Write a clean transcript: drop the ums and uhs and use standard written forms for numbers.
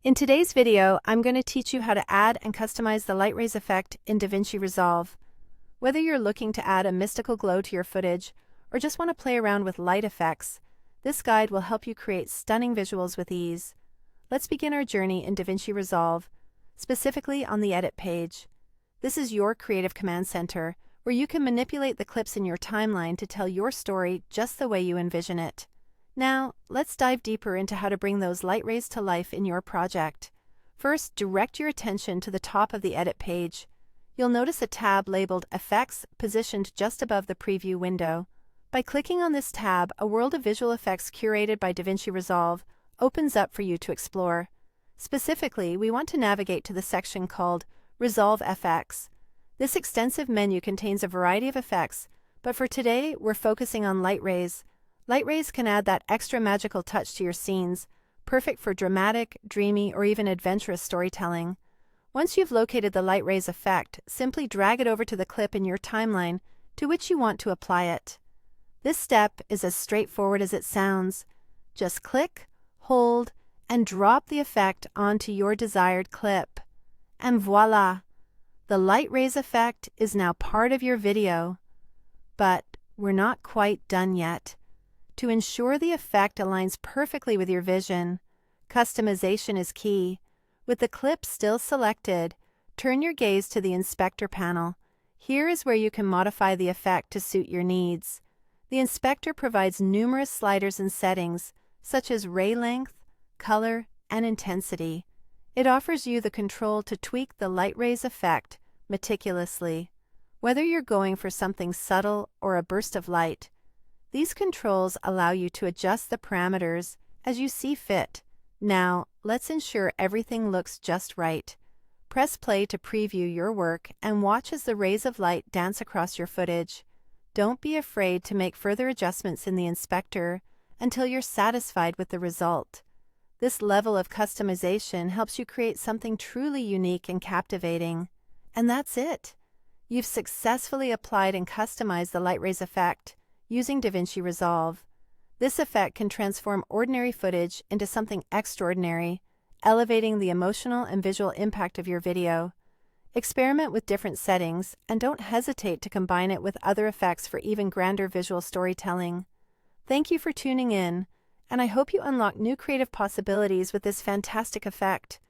In today's video, I'm going to teach you how to add and customize the light rays effect in DaVinci Resolve. Whether you're looking to add a mystical glow to your footage or just want to play around with light effects, this guide will help you create stunning visuals with ease. Let's begin our journey in DaVinci Resolve, specifically on the Edit page. This is your creative command center, where you can manipulate the clips in your timeline to tell your story just the way you envision it. Now, let's dive deeper into how to bring those light rays to life in your project. First, direct your attention to the top of the Edit page. You'll notice a tab labeled Effects positioned just above the preview window. By clicking on this tab, a world of visual effects curated by DaVinci Resolve opens up for you to explore. Specifically, we want to navigate to the section called Resolve FX. This extensive menu contains a variety of effects, but for today, we're focusing on light rays. Light rays can add that extra magical touch to your scenes, perfect for dramatic, dreamy, or even adventurous storytelling. Once you've located the light rays effect, simply drag it over to the clip in your timeline to which you want to apply it. This step is as straightforward as it sounds. Just click, hold, and drop the effect onto your desired clip. And voila! The light rays effect is now part of your video. But we're not quite done yet. To ensure the effect aligns perfectly with your vision, customization is key. With the clip still selected, turn your gaze to the Inspector panel. Here is where you can modify the effect to suit your needs. The Inspector provides numerous sliders and settings, such as ray length, color, and intensity. It offers you the control to tweak the light rays effect meticulously. Whether you're going for something subtle or a burst of light, these controls allow you to adjust the parameters as you see fit. Now, let's ensure everything looks just right. Press play to preview your work and watch as the rays of light dance across your footage. Don't be afraid to make further adjustments in the Inspector until you're satisfied with the result. This level of customization helps you create something truly unique and captivating. And that's it. You've successfully applied and customized the light rays effect using DaVinci Resolve. This effect can transform ordinary footage into something extraordinary, elevating the emotional and visual impact of your video. Experiment with different settings, and don't hesitate to combine it with other effects for even grander visual storytelling. Thank you for tuning in, and I hope you unlock new creative possibilities with this fantastic effect.